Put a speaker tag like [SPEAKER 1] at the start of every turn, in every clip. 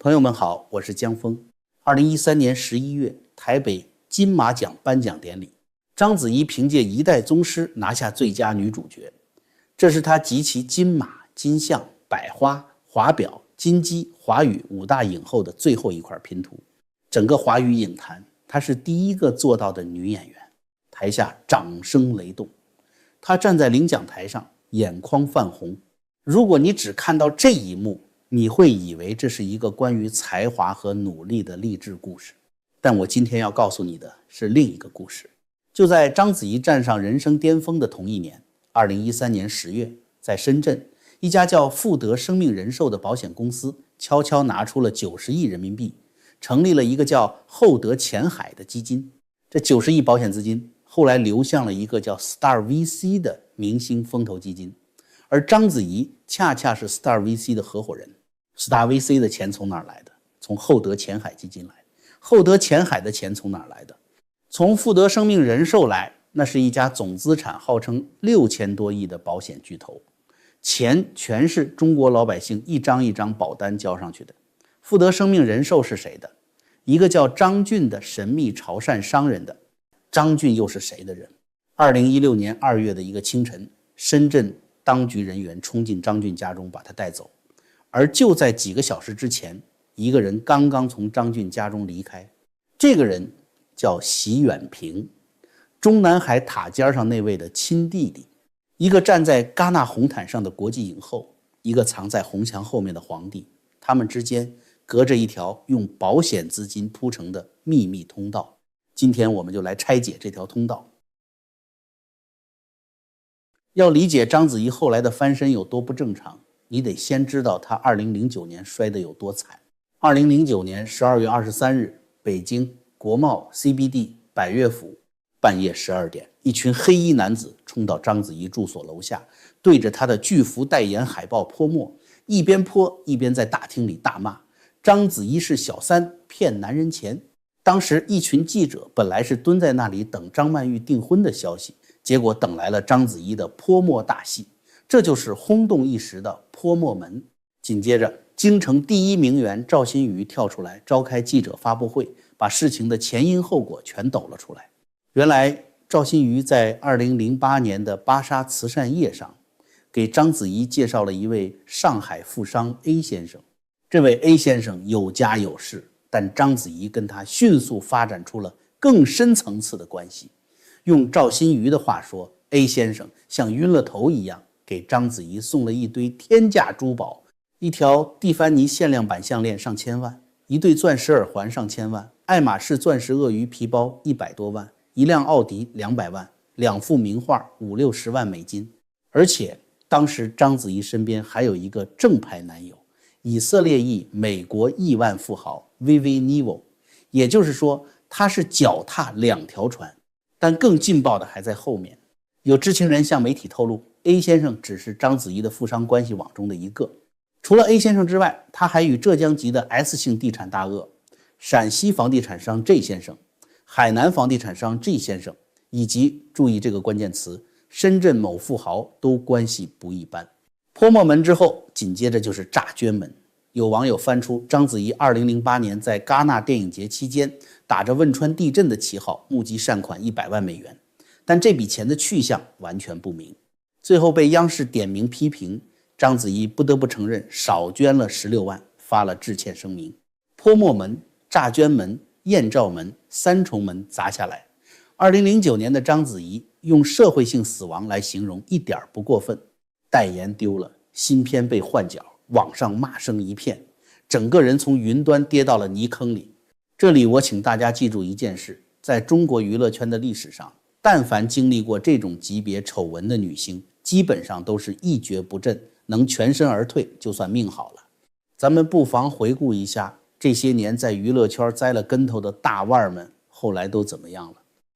[SPEAKER 1] 朋友们好，我是江峰。2013年11月，台北金马奖颁奖典礼，章子怡凭借《一代宗师》拿下最佳女主角。这是她集齐金马、金像、百花、华表、金鸡、华语5大影后的最后一块拼图。整个华语影坛，她是第一个做到的女演员。台下掌声雷动，她站在领奖台上，眼眶泛红。如果你只看到这一幕，你会以为这是一个关于才华和努力的励志故事。但我今天要告诉你的是另一个故事。就在章子怡站上人生巅峰的同一年，2013年10月，在深圳，一家叫富德生命人寿的保险公司悄悄拿出了90亿人民币，成立了一个叫厚德前海的基金。这90亿保险资金后来流向了一个叫 Star VC 的明星风投基金，而章子怡恰恰是 Star VC 的合伙人。Star VC 的钱从哪儿来的？从厚德前海基金来。厚德前海的钱从哪儿来的？从富德生命人寿来，那是一家总资产号称6000多亿的保险巨头，钱全是中国老百姓一张一张保单交上去的。富德生命人寿是谁的？一个叫张俊的神秘潮汕商人的。张俊又是谁的人？2016年2月的一个清晨，深圳当局人员冲进张俊家中把他带走。而就在几个小时之前，一个人刚刚从张俊家中离开，这个人叫席远平，中南海塔尖上那位的亲弟弟，一个站在戛纳红毯上的国际影后，一个藏在红墙后面的皇帝，他们之间隔着一条用保险资金铺成的秘密通道。今天我们就来拆解这条通道。要理解章子怡后来的翻身有多不正常，你得先知道她2009年摔得有多惨。2009年12月23日，北京国贸 CBD 百悦府，半夜12点，一群黑衣男子冲到章子怡住所楼下，对着她的巨幅代言海报泼墨，一边泼一边在大厅里大骂章子怡是小三，骗男人钱。当时一群记者本来是蹲在那里等张曼玉订婚的消息，结果等来了章子怡的泼墨大戏，这就是轰动一时的泼墨门。紧接着，京城第一名媛赵新宇跳出来召开记者发布会，把事情的前因后果全抖了出来。原来赵新宇在2008年的芭莎慈善夜上，给章子怡介绍了一位上海富商 A 先生。这位 A 先生有家有室，但章子怡跟他迅速发展出了更深层次的关系。用赵新宇的话说， A 先生像晕了头一样，给章子怡送了一堆天价珠宝，一条蒂凡尼限量版项链上千万，一对钻石耳环上千万，爱马仕钻石鳄鱼皮包100多万，一辆奥迪200万，2幅名画50-60万美金。而且当时章子怡身边还有一个正牌男友，以色列裔美国亿万富豪 Vivi Nevo， 也就是说他是脚踏2条船。但更劲爆的还在后面。有知情人向媒体透露， A 先生只是章子怡的富商关系网中的一个。除了 A 先生之外，他还与浙江籍的 S 姓地产大鳄、陕西房地产商 J 先生、海南房地产商 G 先生，以及注意这个关键词，深圳某富豪都关系不一般。泼墨门之后，紧接着就是诈捐门。有网友翻出章子怡2008年在戛纳电影节期间打着汶川地震的旗号募集善款100万美元，但这笔钱的去向完全不明。最后被央视点名批评，章子怡不得不承认少捐了16万，发了致歉声明。泼墨门、诈捐门、艳照门3重门砸下来，2009年的章子怡用社会性死亡来形容一点不过分。代言丢了，新片被换角，网上骂声一片，整个人从云端跌到了泥坑里。这里我请大家记住一件事，在中国娱乐圈的历史上，但凡经历过这种级别丑闻的女星，基本上都是一蹶不振，能全身而退就算命好了。咱们不妨回顾一下这些年在娱乐圈栽了跟头的大腕们后来都怎么样了。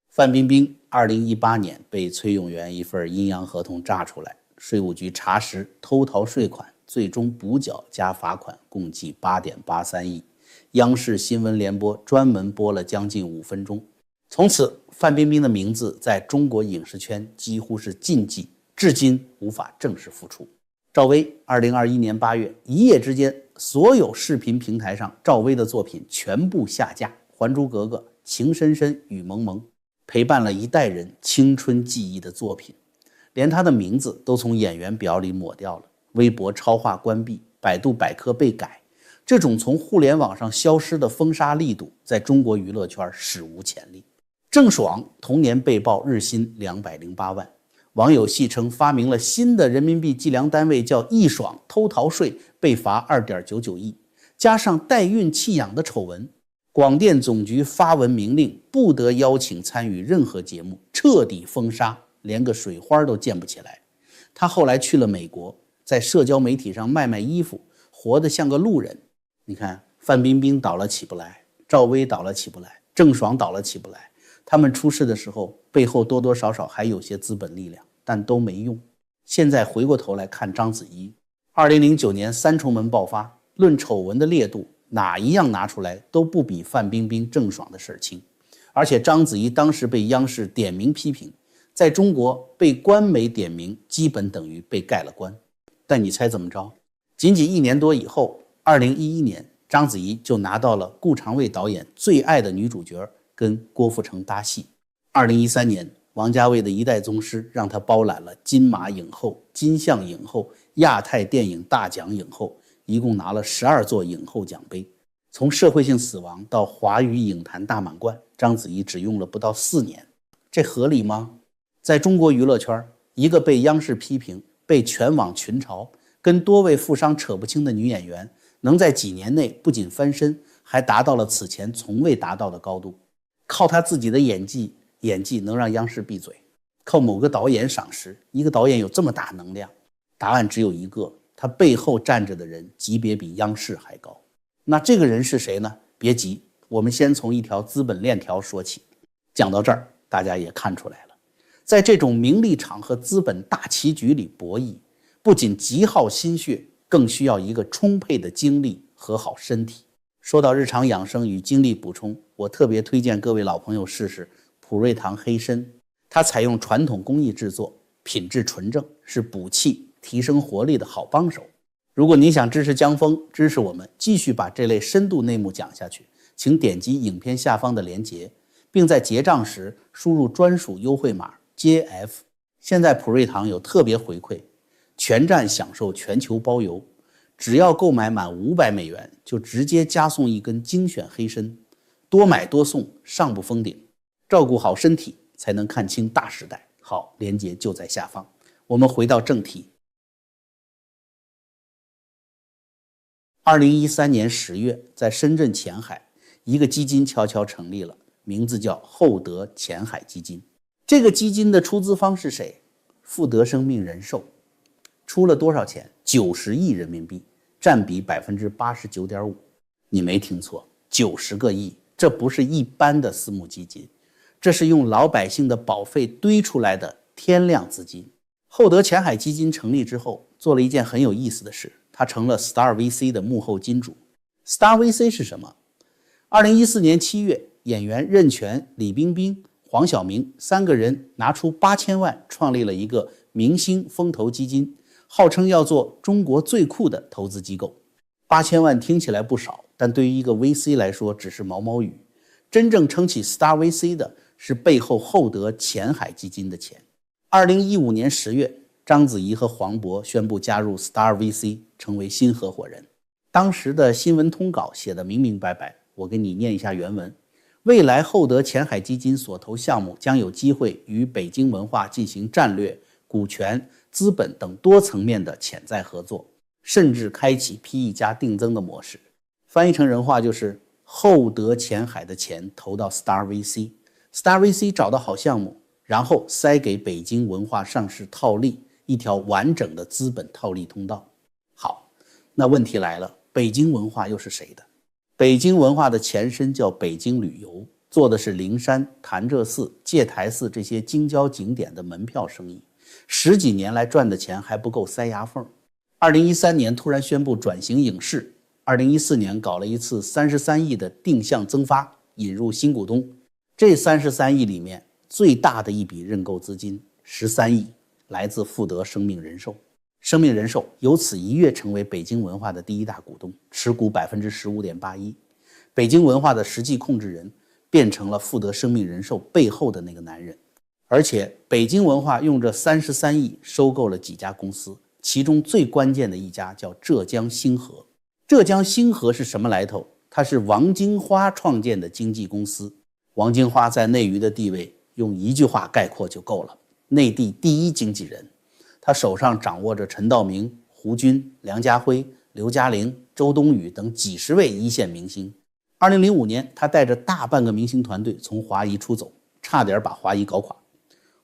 [SPEAKER 1] 范冰冰2018年被崔永元一份阴阳合同炸出来，税务局查实偷逃税款，最终补缴加罚款共计8.83亿。央视新闻联播专门播了将近5分钟。从此，范冰冰的名字在中国影视圈几乎是禁忌，至今无法正式复出。赵薇2021年8月，一夜之间，所有视频平台上赵薇的作品全部下架，《还珠格格》、《情深深雨蒙蒙》，陪伴了一代人青春记忆的作品，连她的名字都从演员表里抹掉了，微博超话关闭，百度百科被改，这种从互联网上消失的封杀力度，在中国娱乐圈史无前例。郑爽同年被曝日薪208万，网友戏称发明了新的人民币计量单位，叫一爽，偷逃税被罚2.99亿，加上代孕弃养的丑闻，广电总局发文明令，不得邀请参与任何节目，彻底封杀，连个水花都溅不起来。他后来去了美国，在社交媒体上卖衣服，活得像个路人。你看，范冰冰倒了起不来，赵薇倒了起不来，郑爽倒了起不来，他们出事的时候背后多多少少还有些资本力量，但都没用。现在回过头来看章子怡，2009年三重门爆发，论丑闻的烈度，哪一样拿出来都不比范冰冰、郑爽的事轻。而且章子怡当时被央视点名批评，在中国被官媒点名基本等于被盖了棺。但你猜怎么着？仅仅1年多以后，2011年章子怡就拿到了顾长卫导演最爱的女主角，跟郭富城搭戏。2013年王家卫的一代宗师让她包揽了金马影后、金像影后、亚太电影大奖影后，一共拿了12座影后奖杯。从社会性死亡到华语影坛大满贯，章子怡只用了不到4年，这合理吗？在中国娱乐圈，一个被央视批评、被全网群嘲、跟多位富商扯不清的女演员，能在几年内不仅翻身，还达到了此前从未达到的高度。靠她自己的演技能让央视闭嘴，靠某个导演赏识，一个导演有这么大能量？答案只有一个，他背后站着的人级别比央视还高。那这个人是谁呢？别急，我们先从一条资本链条说起。讲到这儿，大家也看出来了，在这种名利场和资本大棋局里博弈，不仅极耗心血，更需要一个充沛的精力和好身体。说到日常养生与精力补充，我特别推荐各位老朋友试试普瑞堂黑参。它采用传统工艺制作，品质纯正，是补气提升活力的好帮手。如果你想支持江峰，支持我们继续把这类深度内幕讲下去，请点击影片下方的连结，并在结账时输入专属优惠码 JF。 现在普瑞堂有特别回馈，全站享受全球包邮，只要购买满500美元就直接加送一根精选黑参，多买多送，上不封顶。照顾好身体，才能看清大时代。好，连结就在下方。我们回到正题。2013年10月，在深圳前海，一个基金悄悄成立了，名字叫厚德前海基金。这个基金的出资方是谁？富德生命人寿。出了多少钱？90亿人民币，占比 89.5%。 你没听错，90个亿，这不是一般的私募基金，这是用老百姓的保费堆出来的天量资金。厚德前海基金成立之后，做了一件很有意思的事，他成了 Star VC 的幕后金主。Star VC 是什么？2014年7月，演员任泉、李冰冰、黄晓明3个人拿出8000万，创立了一个明星风投基金，号称要做中国最酷的投资机构。8000万听起来不少，但对于一个 VC 来说只是毛毛雨。真正撑起 Star VC 的是背后厚德前海基金的钱。2015年10月，章子怡和黄渤宣布加入 Star VC， 成为新合伙人。当时的新闻通稿写得明明白白，我给你念一下原文。未来厚德前海基金所投项目将有机会与北京文化进行战略、股权、资本等多层面的潜在合作，甚至开启 PE 加定增的模式。翻译成人话就是厚德前海的钱投到 Star VC，Star VC 找到好项目，然后塞给北京文化上市套利，一条完整的资本套利通道。好，那问题来了，北京文化又是谁的？北京文化的前身叫北京旅游，做的是灵山、潭柘寺、戒台寺这些京郊景点的门票生意，10几年来赚的钱还不够塞牙缝。2013年突然宣布转型影视，2014年搞了一次33亿的定向增发，引入新股东。这33亿里面最大的一笔认购资金13亿来自富德生命人寿。生命人寿由此一跃成为北京文化的第一大股东，持股 15.81%。北京文化的实际控制人变成了富德生命人寿背后的那个男人。而且北京文化用这33亿收购了几家公司，其中最关键的一家叫浙江星河。浙江星河是什么来头？它是王金花创建的经纪公司。王金花在内娱的地位用一句话概括就够了，内地第一经纪人。他手上掌握着陈道明、胡军、梁家辉、刘嘉玲、周冬雨等几十位一线明星。2005年，他带着大半个明星团队从华谊出走，差点把华谊搞垮。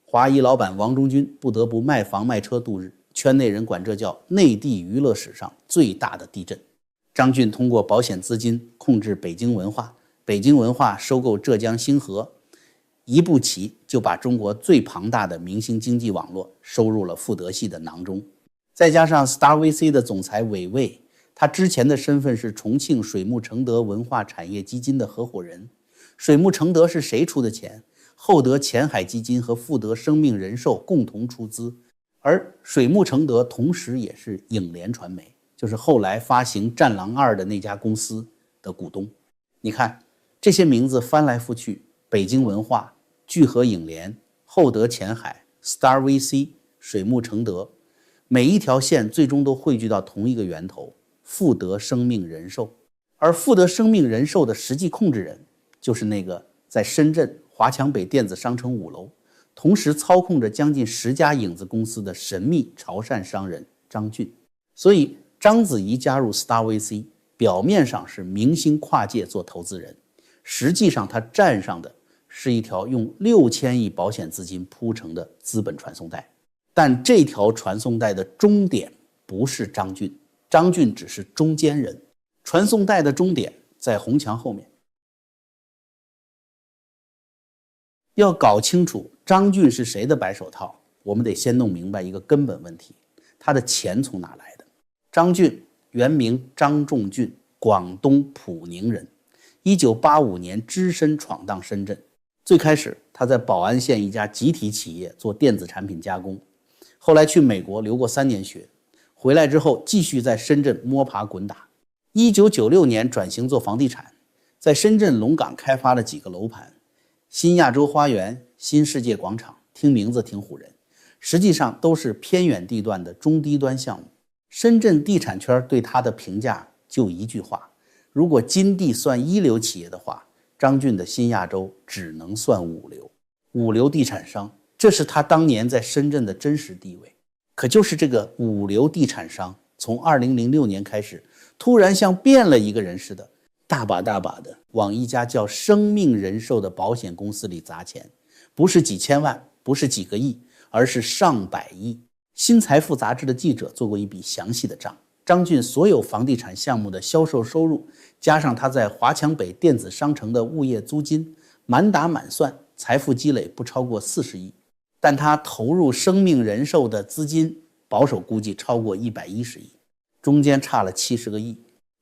[SPEAKER 1] 华谊老板王中军不得不卖房卖车度日，圈内人管这叫内地娱乐史上最大的地震。张俊通过保险资金控制北京文化，北京文化收购浙江星河，一步棋就把中国最庞大的明星经济网络收入了富德系的囊中。再加上 Star VC 的总裁韦卫，他之前的身份是重庆水木承德文化产业基金的合伙人。水木承德是谁出的钱？厚德前海基金和富德生命人寿共同出资，而水木承德同时也是影联传媒，就是后来发行《战狼2》的那家公司的股东。你看这些名字翻来覆去，北京文化、聚合影联、厚德前海、Star VC、水木承德，每一条线最终都汇聚到同一个源头，富德生命人寿。而富德生命人寿的实际控制人就是那个在深圳华强北电子商城5楼同时操控着将近10家影子公司的神秘潮汕商人张俊。所以章子怡加入 Star VC， 表面上是明星跨界做投资人，实际上他站上的是一条用6000亿保险资金铺成的资本传送带。但这条传送带的终点不是张俊，张俊只是中间人，传送带的终点在红墙后面。要搞清楚张俊是谁的白手套，我们得先弄明白一个根本问题，他的钱从哪来的？张俊原名张仲俊，广东普宁人，1985年只身闯荡深圳。最开始他在宝安县一家集体企业做电子产品加工，后来去美国留过3年学，回来之后继续在深圳摸爬滚打。1996年转型做房地产，在深圳龙岗开发了几个楼盘，新亚洲花园、新世界广场，听名字挺唬人，实际上都是偏远地段的中低端项目。深圳地产圈对他的评价就一句话，如果金地算一流企业的话，张俊的新亚洲只能算5流。5流地产商，这是他当年在深圳的真实地位。可就是这个5流地产商，从2006年开始，突然像变了一个人似的，大把大把的往一家叫生命人寿的保险公司里砸钱，不是几千万，不是几个亿，而是上百亿。新财富杂志的记者做过一笔详细的账，张俊所有房地产项目的销售收入，加上他在华强北电子商城的物业租金，满打满算财富积累不超过40亿。但他投入生命人寿的资金保守估计超过110亿，中间差了70个亿。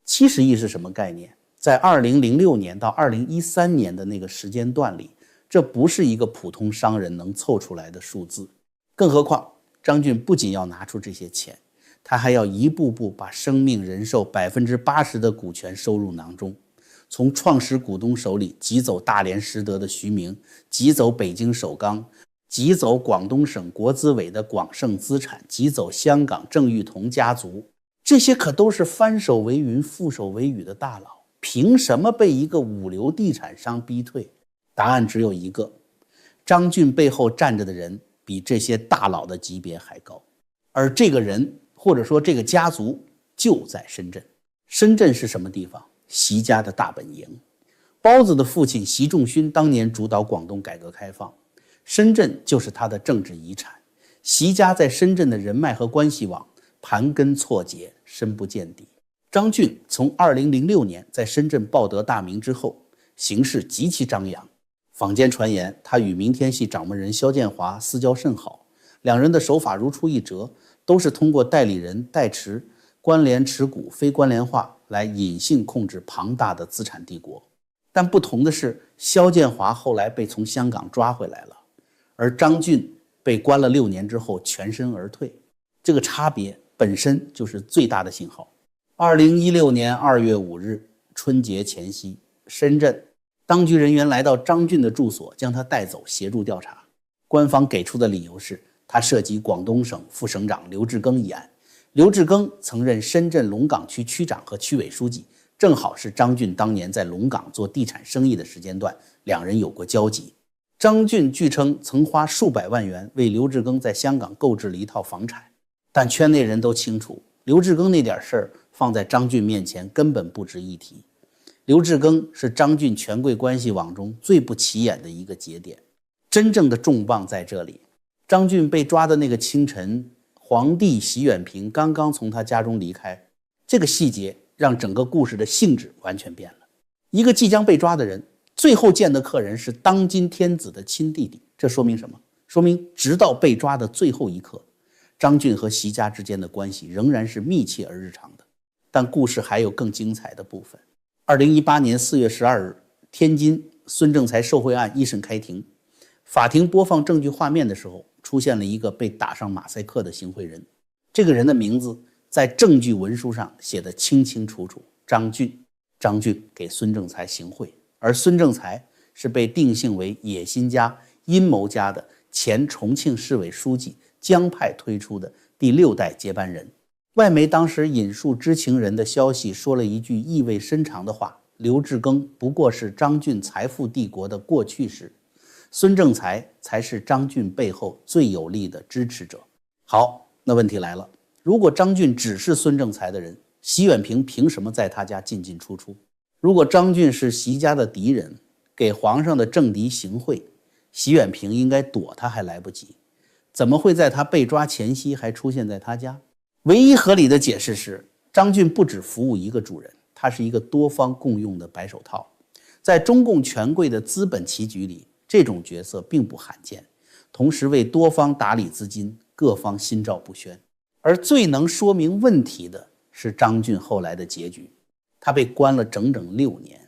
[SPEAKER 1] 70亿是什么概念？在2006年到2013年的那个时间段里，这不是一个普通商人能凑出来的数字。更何况张俊不仅要拿出这些钱，他还要一步步把生命人寿 80% 的股权收入囊中，从创始股东手里挤走大连实德的徐明，挤走北京首钢，挤走广东省国资委的广盛资产，挤走香港郑裕彤家族。这些可都是翻手为云覆手为雨的大佬，凭什么被一个5流地产商逼退？答案只有一个，张俊背后站着的人比这些大佬的级别还高，而这个人或者说这个家族就在深圳。深圳是什么地方？习家的大本营。包子的父亲习仲勋当年主导广东改革开放，深圳就是他的政治遗产。习家在深圳的人脉和关系网盘根错节，深不见底。张俊从2006年在深圳抱得大名之后，行事极其张扬。坊间传言他与明天系掌门人肖建华私交甚好，两人的手法如出一辙，都是通过代理人代持、关联持股、非关联化来隐性控制庞大的资产帝国。但不同的是，肖建华后来被从香港抓回来了，而张俊被关了6年之后全身而退。这个差别本身就是最大的信号。2016年2月5日春节前夕，深圳当局人员来到张俊的住所，将他带走协助调查。官方给出的理由是他涉及广东省副省长刘志庚一案。刘志庚曾任深圳龙岗区区长和区委书记，正好是张俊当年在龙岗做地产生意的时间段，两人有过交集。张俊据称曾花数百万元为刘志庚在香港购置了一套房产，但圈内人都清楚，刘志庚那点事儿放在张俊面前根本不值一提。刘志庚是张俊权贵关系网中最不起眼的一个节点，真正的重磅在这里。张俊被抓的那个清晨，皇帝习远平刚刚从他家中离开，这个细节让整个故事的性质完全变了。一个即将被抓的人，最后见的客人是当今天子的亲弟弟，这说明什么？说明直到被抓的最后一刻，张俊和习家之间的关系仍然是密切而日常的。但故事还有更精彩的部分。2018年4月12日，天津孙政才受贿案一审开庭，法庭播放证据画面的时候，出现了一个被打上马赛克的行贿人。这个人的名字在证据文书上写得清清楚楚，张俊。张俊给孙政才行贿，而孙政才是被定性为野心家、阴谋家的前重庆市委书记江派推出的第6代接班人。外媒当时引述知情人的消息，说了一句意味深长的话：刘志庚不过是张俊财富帝国的过去式，孙政才才是张俊背后最有力的支持者。好，那问题来了，如果张俊只是孙政才的人，习远平凭什么在他家进进出出？如果张俊是习家的敌人，给皇上的政敌行贿，习远平应该躲他还来不及，怎么会在他被抓前夕还出现在他家？唯一合理的解释是，张俊不只服务一个主人，他是一个多方共用的白手套。在中共权贵的资本棋局里，这种角色并不罕见，同时为多方打理资金，各方心照不宣。而最能说明问题的是张俊后来的结局，他被关了整整6年。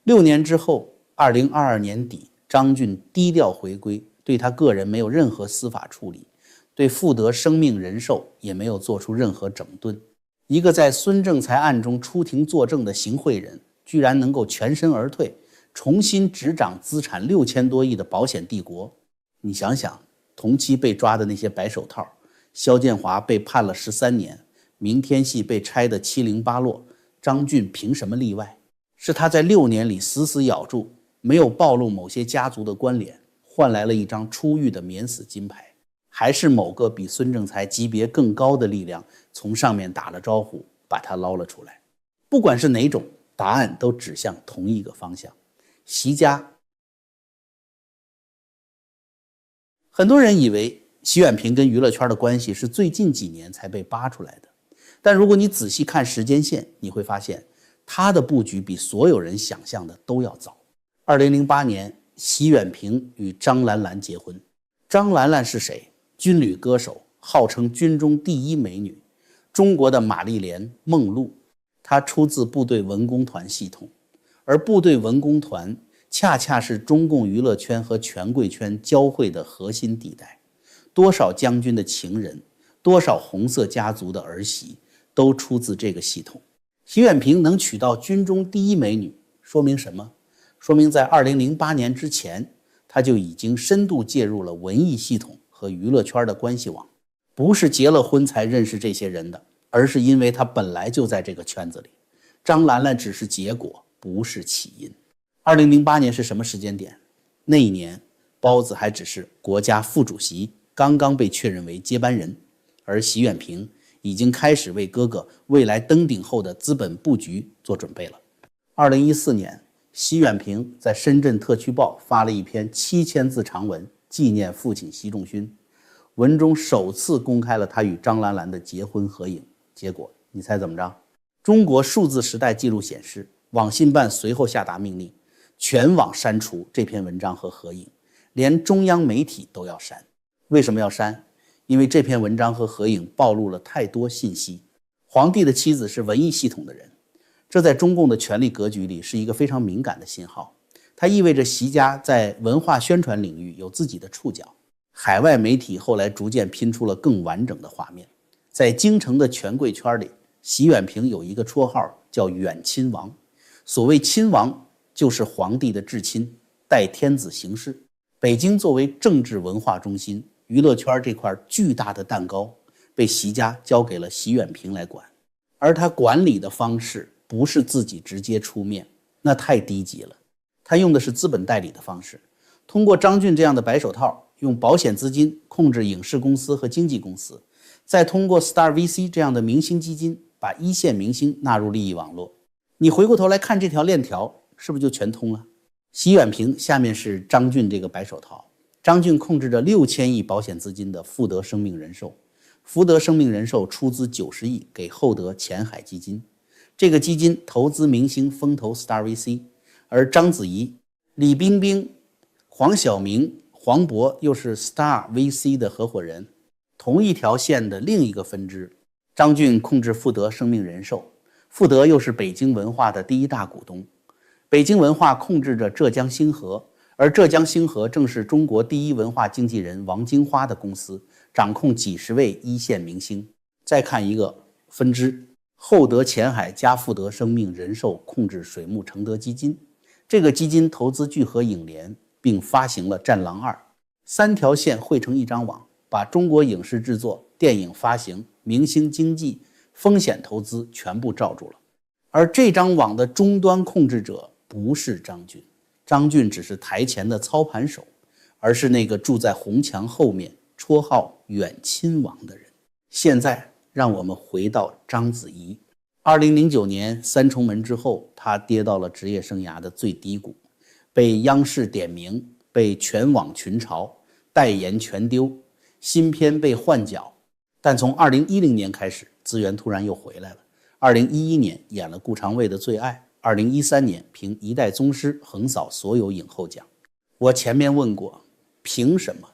[SPEAKER 1] 6年之后，2022年底，张俊低调回归，对他个人没有任何司法处理，对富德生命人寿也没有做出任何整顿。一个在孙政才案中出庭作证的行贿人，居然能够全身而退，重新执掌资产6000多亿的保险帝国。你想想，同期被抓的那些白手套，肖建华被判了13年，明天系被拆得七零八落，张俊凭什么例外？是他在6年里死死咬住，没有暴露某些家族的关联，换来了一张出狱的免死金牌，还是某个比孙政才级别更高的力量从上面打了招呼，把他捞了出来？不管是哪种，答案都指向同一个方向，习家。很多人以为习远平跟娱乐圈的关系是最近几年才被扒出来的，但如果你仔细看时间线，你会发现他的布局比所有人想象的都要早。2008年，习远平与张兰兰结婚。张兰兰是谁？军旅歌手，号称军中第一美女，中国的玛丽莲·梦露。她出自部队文工团系统，而部队文工团恰恰是中共娱乐圈和权贵圈交汇的核心地带。多少将军的情人，多少红色家族的儿媳，都出自这个系统。习远平能娶到军中第一美女，说明什么？说明在2008年之前，他就已经深度介入了文艺系统和娱乐圈的关系网。不是结了婚才认识这些人的，而是因为他本来就在这个圈子里。张兰兰只是结果，不是起因。2008年是什么时间点？那一年，包子还只是国家副主席，刚刚被确认为接班人，而习远平已经开始为哥哥未来登顶后的资本布局做准备了。2014年，习远平在深圳特区报发了一篇7000字长文，纪念父亲习仲勋。文中首次公开了他与张兰兰的结婚合影。结果你猜怎么着？中国数字时代记录显示，网信办随后下达命令，全网删除这篇文章和合影，连中央媒体都要删。为什么要删？因为这篇文章和合影暴露了太多信息。皇帝的妻子是文艺系统的人，这在中共的权力格局里是一个非常敏感的信号，它意味着习家在文化宣传领域有自己的触角。海外媒体后来逐渐拼出了更完整的画面。在京城的权贵圈里，习远平有一个绰号叫远亲王。所谓亲王，就是皇帝的至亲，代天子行事。北京作为政治文化中心，娱乐圈这块巨大的蛋糕被习家交给了习远平来管。而他管理的方式不是自己直接出面，那太低级了。他用的是资本代理的方式，通过张俊这样的白手套，用保险资金控制影视公司和经纪公司，再通过 Star VC 这样的明星基金，把一线明星纳入利益网络。你回过头来看这条链条，是不是就全通了？习远平下面是张俊这个白手套，张俊控制着6000亿保险资金的富德生命人寿，福德生命人寿出资90亿给厚德前海基金，这个基金投资明星风投 Star VC， 而章子怡、李冰冰、黄晓明、黄渤又是 Star VC 的合伙人。同一条线的另一个分支，张俊控制富德生命人寿，富德又是北京文化的第一大股东。北京文化控制着浙江星河，而浙江星河正是中国第一文化经纪人王金花的公司，掌控几十位一线明星。再看一个分支，厚德前海加富德生命人寿控制水木承德基金，这个基金投资聚合影联，并发行了《战狼2》。3条线汇成一张网，把中国影视制作、电影发行、明星经济、风险投资全部罩住了。而这张网的终端控制者不是张俊，张俊只是台前的操盘手，而是那个住在红墙后面绰号远亲王的人。现在让我们回到章子怡。2009年3重门之后，她跌到了职业生涯的最低谷，被央视点名，被全网群嘲，代言全丢，新片被换角。但从2010年开始，资源突然又回来了。2011年演了顾长卫的《最爱》，2013年凭《一代宗师》横扫所有影后奖。我前面问过，凭什么？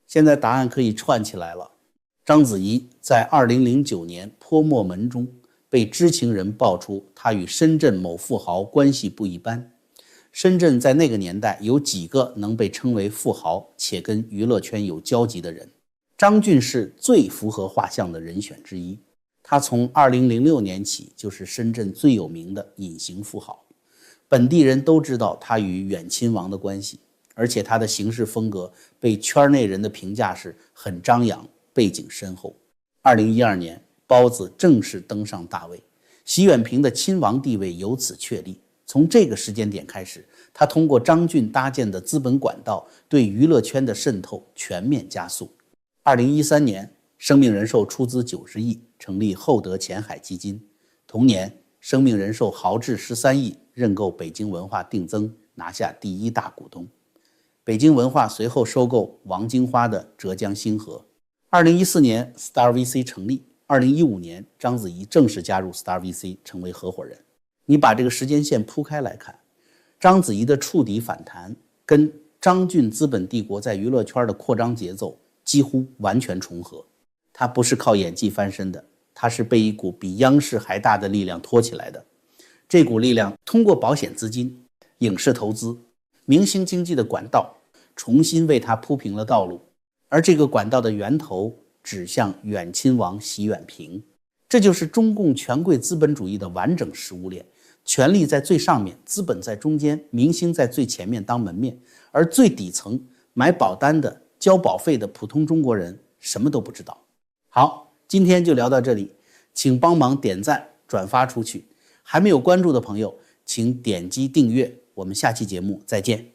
[SPEAKER 1] 现在答案可以串起来了。章子怡在2009年泼墨门中被知情人爆出她与深圳某富豪关系不一般。深圳在那个年代有几个能被称为富豪且跟娱乐圈有交集的人，张俊是最符合画像的人选之一。他从2006年起就是深圳最有名的隐形富豪，本地人都知道他与远亲王的关系，而且他的行事风格被圈内人的评价是很张扬，背景深厚。2012年，包子正式登上大位，习远平的亲王地位由此确立。从这个时间点开始，他通过张俊搭建的资本管道对娱乐圈的渗透全面加速。2013年，生命人寿出资90亿成立厚德前海基金，同年生命人寿豪掷13亿认购北京文化定增，拿下第一大股东。北京文化随后收购王金花的浙江星河。2014年 Star VC 成立，2015年章子怡正式加入 Star VC 成为合伙人。你把这个时间线铺开来看，章子怡的触底反弹跟张俊资本帝国在娱乐圈的扩张节奏几乎完全重合。他不是靠演技翻身的，他是被一股比央视还大的力量拖起来的。这股力量通过保险资金、影视投资、明星经济的管道，重新为他铺平了道路。而这个管道的源头指向远亲王习远平。这就是中共权贵资本主义的完整食物链，权力在最上面，资本在中间，明星在最前面当门面，而最底层买保单的、交保费的普通中国人什么都不知道。好，今天就聊到这里，请帮忙点赞转发出去，还没有关注的朋友请点击订阅，我们下期节目再见。